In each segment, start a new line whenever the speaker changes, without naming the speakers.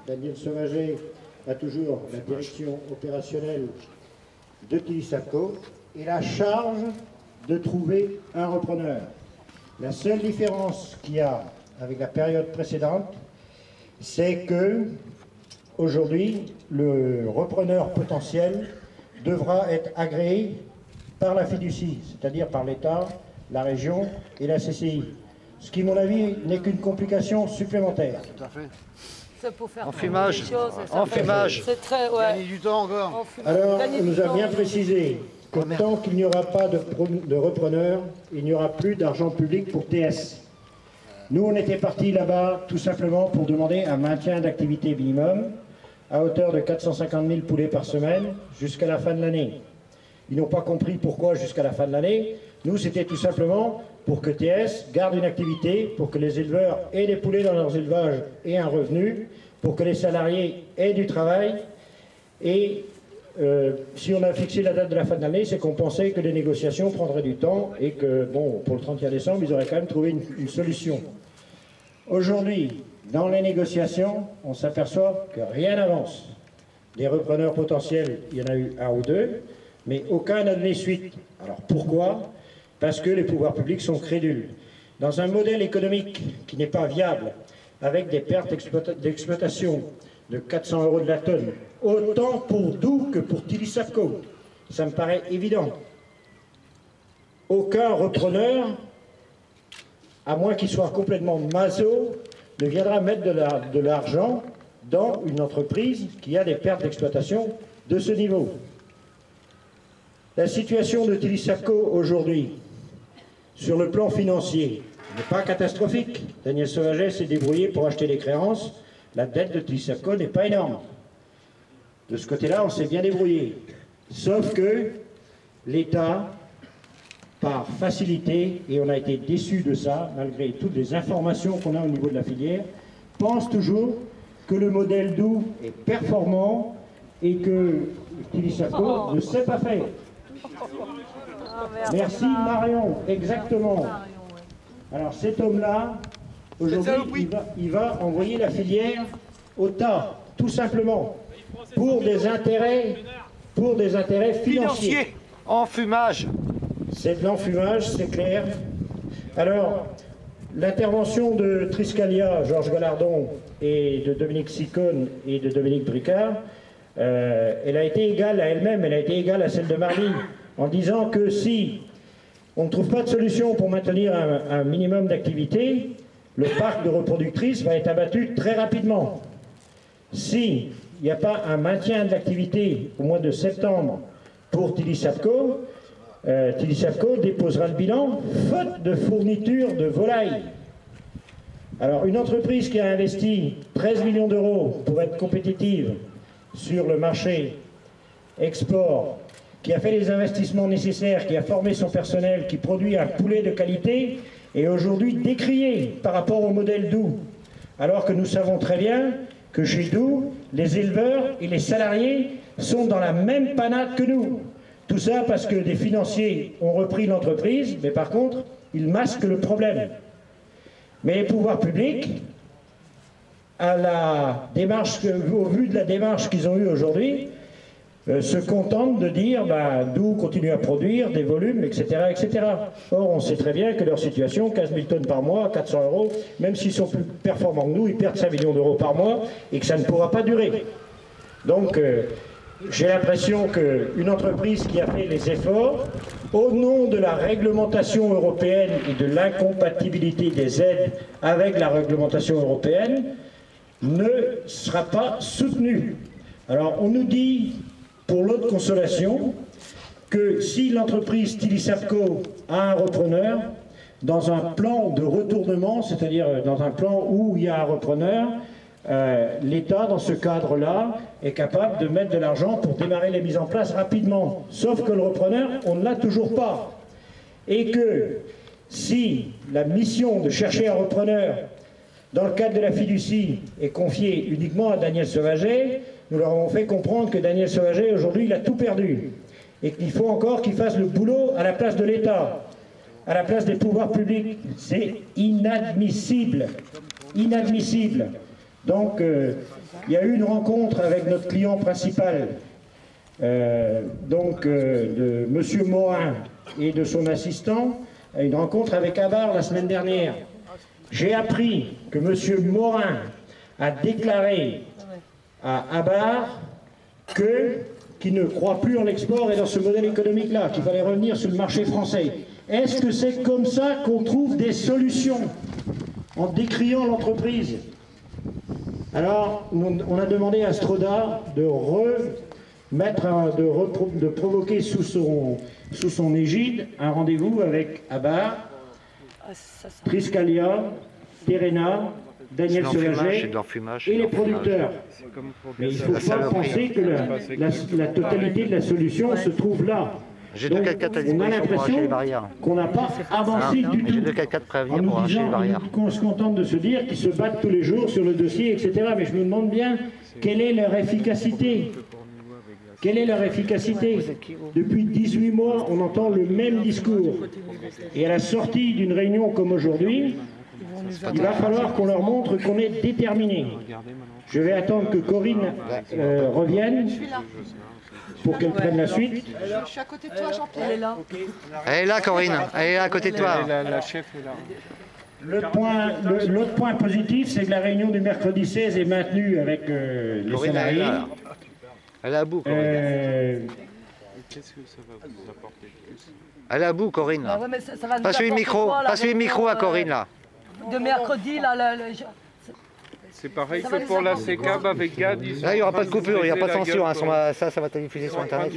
Daniel Sauvaget a toujours la direction opérationnelle de Tilisaco et la charge de trouver un repreneur. La seule différence qu'il y a avec la période précédente, c'est que aujourd'hui, le repreneur potentiel devra être agréé par la fiducie, c'est-à-dire par l'État, la région et la CCI. Ce qui, à mon avis, n'est qu'une complication supplémentaire.
Tout à fait.
Ça pour faire
enfumage.
C'est très, ouais.
Gagner du temps encore.
Alors, on nous a bien précisé que tant qu'il n'y aura pas de repreneur, il n'y aura plus d'argent public pour TS. Nous, on était partis là-bas tout simplement pour demander un maintien d'activité minimum à hauteur de 450 000 poulets par semaine jusqu'à la fin de l'année. Ils n'ont pas compris pourquoi jusqu'à la fin de l'année. Nous, c'était tout simplement pour que TS garde une activité, pour que les éleveurs aient des poulets dans leurs élevages et un revenu, pour que les salariés aient du travail. Et si on a fixé la date de la fin de l'année, c'est qu'on pensait que les négociations prendraient du temps et que, bon, pour le 31 décembre, ils auraient quand même trouvé une solution. Aujourd'hui, dans les négociations, on s'aperçoit que rien n'avance. Des repreneurs potentiels, il y en a eu un ou deux, mais aucun n'a donné suite. Alors pourquoi? Parce que les pouvoirs publics sont crédules. Dans un modèle économique qui n'est pas viable, avec des pertes d'exploitation de 400 € de la tonne, autant pour Doux que pour Tilisaco, ça me paraît évident. Aucun repreneur, à moins qu'il soit complètement maso, ne viendra mettre de l'argent dans une entreprise qui a des pertes d'exploitation de ce niveau. La situation de Tilisaco aujourd'hui, sur le plan financier, n'est pas catastrophique. Daniel Sauvaget s'est débrouillé pour acheter des créances. La dette de Tilisaco n'est pas énorme. De ce côté-là, on s'est bien débrouillé. Sauf que l'État, par facilité, et on a été déçus de ça, malgré toutes les informations qu'on a au niveau de la filière, pense toujours que le modèle Doux est performant et que Tilisaco ne sait pas faire. Merci Marion, exactement. Alors cet homme-là, aujourd'hui, il va envoyer la filière au tas, tout simplement, pour des intérêts financiers.
Enfumage.
C'est de l'enfumage, c'est clair. Alors, l'intervention de Triscalia, Georges Gallardon, et de Dominique Sicone et de Dominique Bricard, elle a été égale à elle-même, elle a été égale à celle de Marly, en disant que si on ne trouve pas de solution pour maintenir un minimum d'activité, le parc de reproductrices va être abattu très rapidement. S'il n'y a pas un maintien de l'activité au mois de septembre pour Tilisaco, Tilisaco déposera le bilan faute de fourniture de volailles. Alors une entreprise qui a investi 13 millions d'euros pour être compétitive sur le marché export, qui a fait les investissements nécessaires, qui a formé son personnel, qui produit un poulet de qualité, est aujourd'hui décrié par rapport au modèle Doux. Alors que nous savons très bien que chez Doux, les éleveurs et les salariés sont dans la même panade que nous. Tout ça parce que des financiers ont repris l'entreprise, mais par contre, ils masquent le problème. Mais les pouvoirs publics, au vu de la démarche qu'ils ont eue aujourd'hui, se contentent de dire Doux continue à produire des volumes, etc., etc. Or, on sait très bien que leur situation, 15 000 tonnes par mois, 400 €, même s'ils sont plus performants que nous, ils perdent 5 millions d'euros par mois et que ça ne pourra pas durer. Donc, j'ai l'impression qu'une entreprise qui a fait les efforts, au nom de la réglementation européenne et de l'incompatibilité des aides avec la réglementation européenne, ne sera pas soutenue. Alors, on nous dit, pour l'autre consolation, que si l'entreprise Tilisaco a un repreneur, dans un plan de retournement, c'est-à-dire dans un plan où il y a un repreneur, l'État, dans ce cadre-là, est capable de mettre de l'argent pour démarrer les mises en place rapidement. Sauf que le repreneur, on ne l'a toujours pas. Et que si la mission de chercher un repreneur, dans le cadre de la fiducie, est confiée uniquement à Daniel Sauvaget, nous leur avons fait comprendre que Daniel Sauvaget, aujourd'hui, il a tout perdu. Et qu'il faut encore qu'il fasse le boulot à la place de l'État, à la place des pouvoirs publics. C'est inadmissible. Inadmissible. Donc, il y a eu une rencontre avec notre client principal, de M. Morin et de son assistant, une rencontre avec Abar la semaine dernière. J'ai appris que M. Morin a déclaré à Abar qu'il ne croit plus en l'export et dans ce modèle économique-là, qu'il fallait revenir sur le marché français. Est-ce que c'est comme ça qu'on trouve des solutions en décriant l'entreprise? Alors, on a demandé à Stroda de provoquer sous son égide un rendez-vous avec Abar, Triscalia, Terena, Daniel Sauvaget et les producteurs. Mais il ne faut pas penser que la totalité de la solution se trouve là. Donc, on a l'impression qu'on n'a pas avancé du tout. En nous disant qu'on se contente de se dire qu'ils se battent tous les jours sur le dossier, etc. Mais je me demande bien quelle est leur efficacité. Quelle est leur efficacité? Depuis 18 mois, on entend le même discours. Et à la sortie d'une réunion comme aujourd'hui, il va falloir qu'on leur montre qu'on est déterminé. Je vais attendre que Corinne revienne pour qu'elle prenne la suite.
Je suis à côté de toi, Jean-Pierre. Elle est là.
Elle est là, Corinne. Elle est là à côté de toi.
La chef est là.
L'autre point positif, c'est que la réunion du mercredi 16 est maintenue avec les salariés.
Elle est à bout, Corinne.
Qu'est-ce que ça va vous apporter de plus?
Elle est à bout, Corinne.
Ah ouais, mais ça va nous
Passe-lui le
apporter
micro,
quoi, la
passe-lui le micro à Corinne, là.
De mercredi, là,
C'est pareil que pour la CECAB avec GAD.
Là, il n'y aura pas de coupure, il n'y a pas de censure. Hein, ça va être diffusé sur Internet.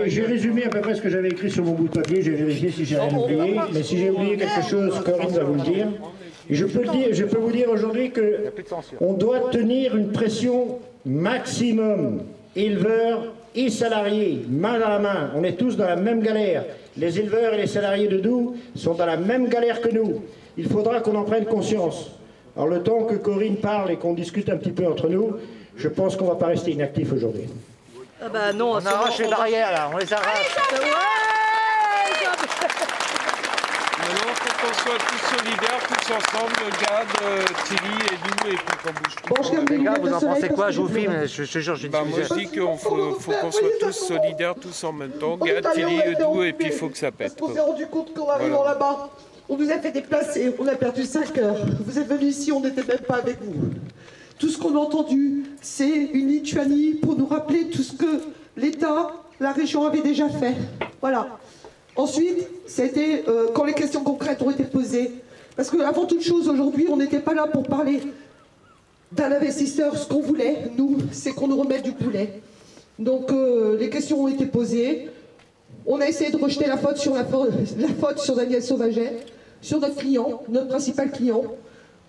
J'ai résumé à peu près ce que j'avais écrit sur mon bout de papier. J'ai vérifié si j'ai rien oublié. Mais si j'ai oublié quelque chose, Corinne va vous le dire. Et je peux vous dire aujourd'hui qu'on doit tenir une pression maximum, éleveurs et salariés, main dans la main. On est tous dans la même galère. Les éleveurs et les salariés de Doubs sont dans la même galère que nous. Il faudra qu'on en prenne conscience. Alors le temps que Corinne parle et qu'on discute un petit peu entre nous, je pense qu'on ne va pas rester inactif aujourd'hui.
Ah bah non,
on arrache les barrières là, on les arrache.
Maintenant, il faut qu'on soit tous solidaires, tous ensemble, GAD, Tilly et nous, et puis qu'on bouge tout.
Les gars, vous en pensez quoi? Je vous filme, je te jure, je
moi je dis qu'il faut qu'on soit tous solidaires, tous en même temps, GAD, Tilly, Edou, et puis il faut que ça pète.
Parce qu'on s'est rendu compte qu'en arrivant là-bas, on nous a fait déplacer, on a perdu 5 heures. Vous êtes venus ici, on n'était même pas avec vous. Tout ce qu'on a entendu, c'est une Lituanie pour nous rappeler tout ce que l'État, la région avait déjà fait. Voilà. Ensuite, c'était quand les questions concrètes ont été posées. Parce qu'avant toute chose, aujourd'hui, on n'était pas là pour parler d'un investisseur. Ce qu'on voulait, nous, c'est qu'on nous remette du poulet. Donc, les questions ont été posées. On a essayé de rejeter la faute sur Daniel Sauvaget, sur notre client, notre principal client.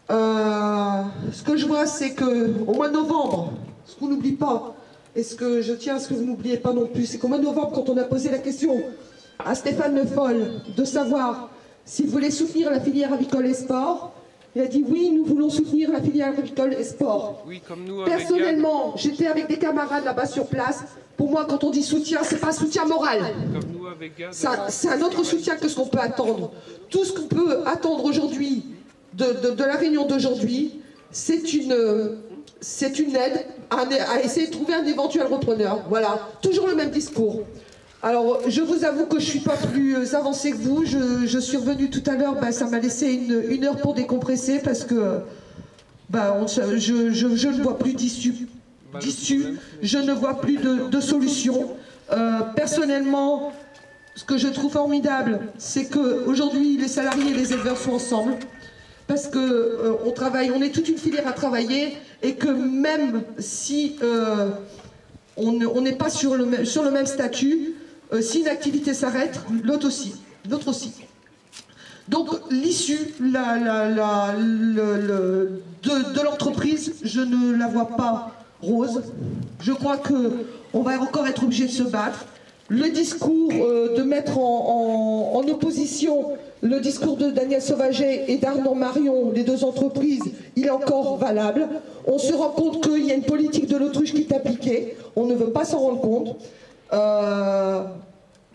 Ce que je vois, c'est qu'au mois de novembre, ce qu'on n'oublie pas, et ce que je tiens à ce que vous n'oubliez pas non plus, c'est qu'au mois de novembre, quand on a posé la question à Stéphane Le Foll de savoir s'il voulait soutenir la filière avicole et sport, il a dit oui, nous voulons soutenir la filière avicole et sport.
Oui, comme nous avec
Personnellement, j'étais avec des camarades là-bas sur place. Pour moi, quand on dit soutien, c'est pas soutien moral.
Comme nous avec GAD.
C'est un autre soutien que ce qu'on peut attendre. Tout ce qu'on peut attendre aujourd'hui de la réunion d'aujourd'hui, c'est une aide à essayer de trouver un éventuel repreneur. Voilà, toujours le même discours. Alors, je vous avoue que je ne suis pas plus avancée que vous. Je suis revenue tout à l'heure, ça m'a laissé une heure pour décompresser parce que je ne vois plus d'issue. Je ne vois plus de solution. Personnellement, ce que je trouve formidable, c'est qu'aujourd'hui, les salariés et les éleveurs sont ensemble. Parce qu'on travaille, on est toute une filière à travailler, et que même si on n'est pas sur le même statut, si une activité s'arrête, l'autre aussi. Donc l'issue de l'entreprise, je ne la vois pas rose. Je crois qu'on va encore être obligé de se battre. Le discours de mettre en opposition le discours de Daniel Sauvaget et d'Arnaud Marion, les deux entreprises, il est encore valable. On se rend compte qu'il y a une politique de l'autruche qui est appliquée. On ne veut pas s'en rendre compte.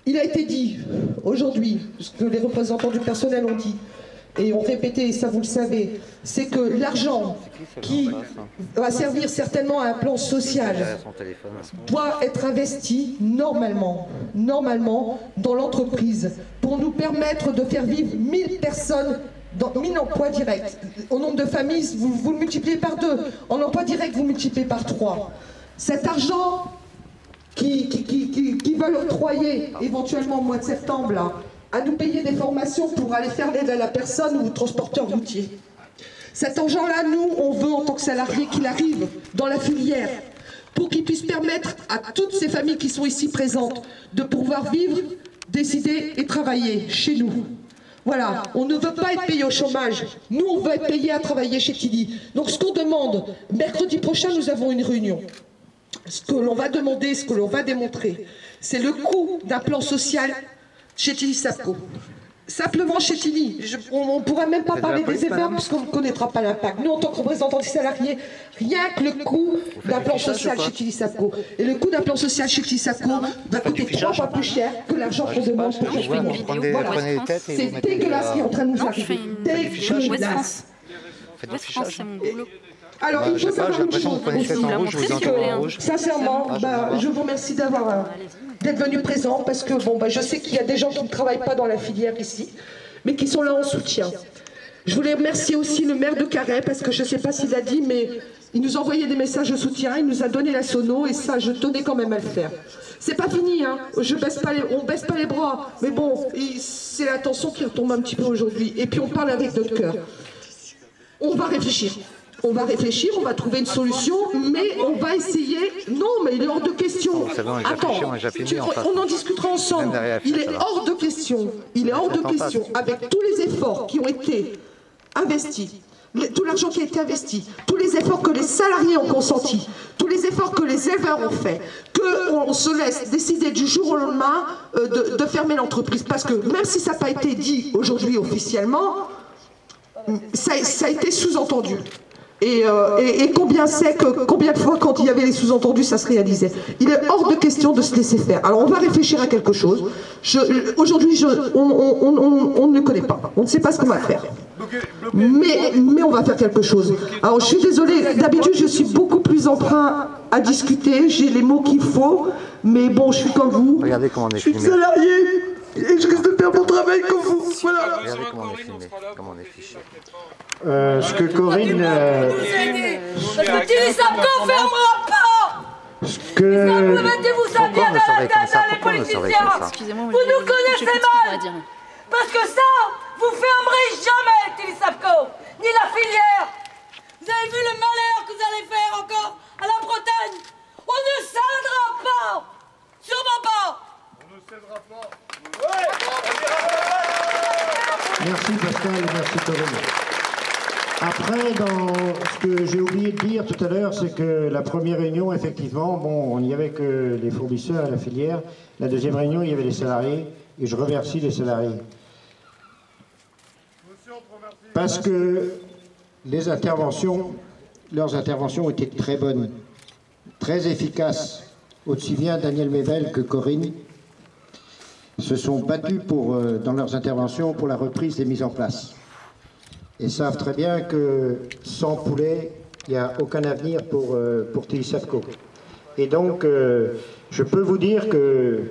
Il a été dit aujourd'hui, ce que les représentants du personnel ont dit, et ont répété, et ça vous le savez, c'est que l'argent qui va servir certainement à un plan social doit être investi normalement dans l'entreprise pour nous permettre de faire vivre 1000 personnes dans 1000 emplois directs. Au nombre de familles, vous le multipliez par 2. En emploi direct, vous multipliez par 3. Cet argent qui va l'octroyer éventuellement au mois de septembre, là, à nous payer des formations pour aller faire l'aide à la personne ou au transporteur routier. Cet argent-là, nous, on veut en tant que salariés qu'il arrive dans la filière pour qu'il puisse permettre à toutes ces familles qui sont ici présentes de pouvoir vivre, décider et travailler chez nous. Voilà, on ne veut pas être payé au chômage, nous on veut être payé à travailler chez Tilly. Donc ce qu'on demande, mercredi prochain nous avons une réunion. Ce que l'on va demander, ce que l'on va démontrer, c'est le coût d'un plan social chez Tilly Sapco. Simplement chez Tilly, on ne pourra même pas parler des efforts puisqu'on ne connaîtra pas l'impact. Nous, en tant que représentants des salariés, rien que le coût d'un plan social chez Tilly Sapco. Et le coût d'un plan social chez Tilly Sapco va coûter 3 fois plus cher que l'argent qu'on demande pour faire finir. Voilà. C'est dégueulasse ce qui est en train de nous arriver. Dégueulasse.
C'est mon boulot.
Alors, il faut savoir une chose aussi, sincèrement, je vous remercie d'être venu présent, parce que bon, je sais qu'il y a des gens qui ne travaillent pas dans la filière ici, mais qui sont là en soutien. Je voulais remercier aussi le maire de Carhaix, parce que je ne sais pas s'il a dit, mais il nous a envoyé des messages de soutien, il nous a donné la sono, et ça, je tenais quand même à le faire. C'est pas fini, hein. On baisse pas les bras, mais bon, c'est la tension qui retombe un petit peu aujourd'hui, et puis on parle avec notre cœur. On va réfléchir. On va réfléchir, on va trouver une solution, mais on va essayer... Non, mais il est hors de question. Attends, on en discutera ensemble. Il est hors de question. Il est hors de question, avec tous les efforts qui ont été investis, tout l'argent qui a été investi, tous les efforts que les salariés ont consentis, tous les efforts que les éleveurs ont fait, qu'on se laisse décider du jour au lendemain de fermer l'entreprise. Parce que même si ça n'a pas été dit aujourd'hui officiellement, ça a été sous-entendu. Et combien de fois, quand il y avait les sous-entendus, ça se réalisait. Il est hors de question de se laisser faire. Alors on va réfléchir à quelque chose. Aujourd'hui, on ne le connaît pas. On ne sait pas ce qu'on va faire. Mais on va faire quelque chose. Alors je suis désolée, d'habitude je suis beaucoup plus emprunt à discuter, j'ai les mots qu'il faut, mais bon, je suis comme vous.
Regardez comment on est
je suis
filmé.
salarié et je risque de faire mon travail comme vous. Voilà.
Regardez comment on est filmé, comment on est fiché.
Ce que Corinne...
Parce que Tilly Sapco ne fermera pas.
Ce que...
Mettez-vous ça bien dans la tête, les politiciens. Vous nous connaissez mal. Parce que ça, vous fermerez jamais Tilly Sapco, ni la filière. Vous avez vu le malheur que vous allez faire encore à la Bretagne. On ne cédera pas. Sûrement pas. On ne cédera pas.
Merci Pascal, merci Corinne. Après, dans ce que j'ai oublié de dire tout à l'heure, c'est que la première réunion, effectivement, bon, on n'y avait que les fournisseurs et la filière. La deuxième réunion, il y avait les salariés, et je remercie les salariés. Parce que leurs interventions ont été très bonnes, très efficaces. Aussi bien Daniel Mével que Corinne se sont battus dans leurs interventions pour la reprise des mises en place. Et savent très bien que sans poulet, il n'y a aucun avenir pour Tilly Sapco. Et donc, je peux vous dire que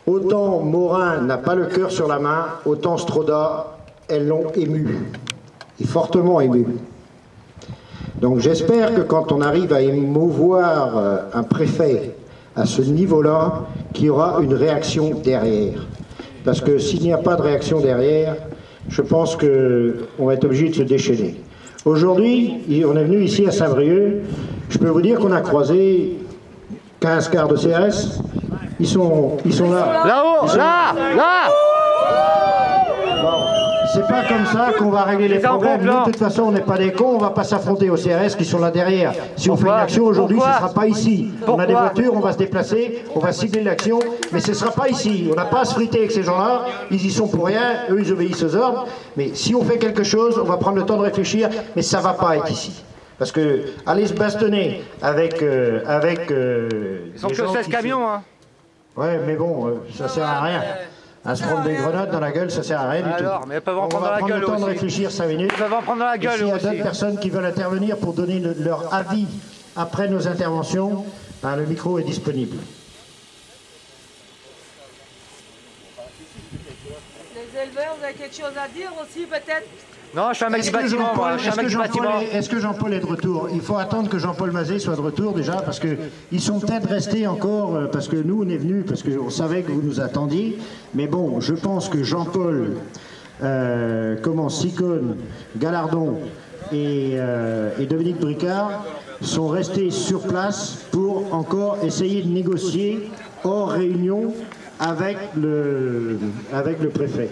autant Morin n'a pas le cœur sur la main, autant Stroda, elles l'ont ému, et fortement ému. Donc j'espère que quand on arrive à émouvoir un préfet à ce niveau-là, qu'il y aura une réaction derrière. Parce que s'il n'y a pas de réaction derrière, je pense qu'on va être obligé de se déchaîner. Aujourd'hui, on est venu ici à Saint-Brieuc. Je peux vous dire qu'on a croisé 15 quarts de CRS. Ils sont là.
Là-haut, là.
Bon, c'est pas comme ça qu'on va régler les problèmes. Nous, de toute façon, on n'est pas des cons. On va pas s'affronter aux CRS qui sont là derrière. Si on fait une action aujourd'hui, ce ne sera pas ici. On a des voitures, on va se déplacer, on va cibler l'action, mais ce ne sera pas ici. On n'a pas à se friter avec ces gens-là. Ils y sont pour rien. Eux, ils obéissent aux ordres. Mais si on fait quelque chose, on va prendre le temps de réfléchir. Mais ça ne va pas être ici. Parce que aller se bastonner avec
ils sont que 16 camions, hein.
Ouais, mais bon, ça sert à rien. À se prendre des grenades dans la gueule, ça sert à rien du tout.
Alors, mais elles peuvent en
On
prendre
va
dans la
prendre
gueule
le temps
aussi.
de réfléchir 5 minutes.
Ils peuvent en prendre dans la
Et
gueule
s'il y a
aussi.
d'autres personnes qui veulent intervenir pour donner leur avis après nos interventions, ben, le micro est disponible.
Les éleveurs, vous avez quelque chose à dire aussi peut-être?
Non, je suis un mec du bâtiment, moi. Je suis un mec du bâtiment.
Est-ce que Jean-Paul est de retour? Il faut attendre que Jean-Paul Mazet soit de retour déjà, parce qu'ils sont peut-être restés encore, parce que nous on est venus, parce qu'on savait que vous nous attendiez. Mais bon, je pense que Jean-Paul, Sicone, Galardon et Dominique Bricard sont restés sur place pour encore essayer de négocier hors réunion avec le préfet.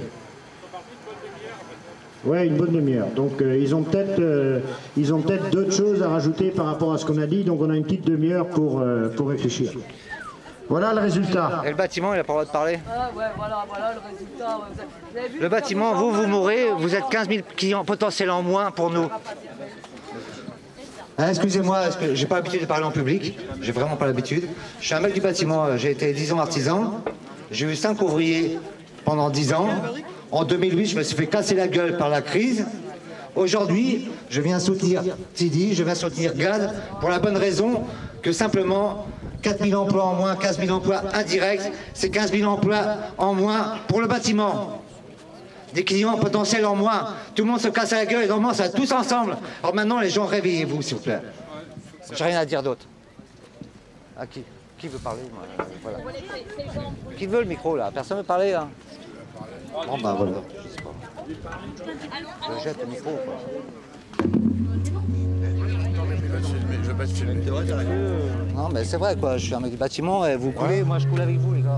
Ouais, une bonne demi-heure. Donc ils ont peut-être d'autres choses à rajouter par rapport à ce qu'on a dit. Donc on a une petite demi-heure pour réfléchir. Voilà le résultat.
Et le bâtiment, il n'a pas le droit de parler.
Ah ouais, voilà le résultat. Vous avez vu
Le bâtiment, vous mourrez, vous êtes 15 000 clients potentiels en moins pour nous.
Excusez-moi, j'ai pas l'habitude de parler en public, j'ai vraiment pas l'habitude. Je suis un mec du bâtiment, j'ai été 10 ans artisan, j'ai eu 5 ouvriers pendant 10 ans. En 2008, je me suis fait casser la gueule par la crise. Aujourd'hui, je viens soutenir Tidi, je viens soutenir GAD pour la bonne raison que simplement 4 000 emplois en moins, 15 000 emplois indirects, c'est 15 000 emplois en moins pour le bâtiment. Des clients potentiels en moins. Tout le monde se casse la gueule et normalement ça tous ensemble. Alors maintenant les gens, réveillez-vous s'il vous plaît.
J'ai rien à dire d'autre. À qui veut parler voilà. Qui veut le micro là? Personne ne veut parler là.
Bon bah voilà.
Je sais pas. Je jette le micro quoi.
Je vais pas te filmer.
Non mais c'est vrai quoi, je suis un mec du bâtiment et vous coulez, moi je coule avec vous les gars.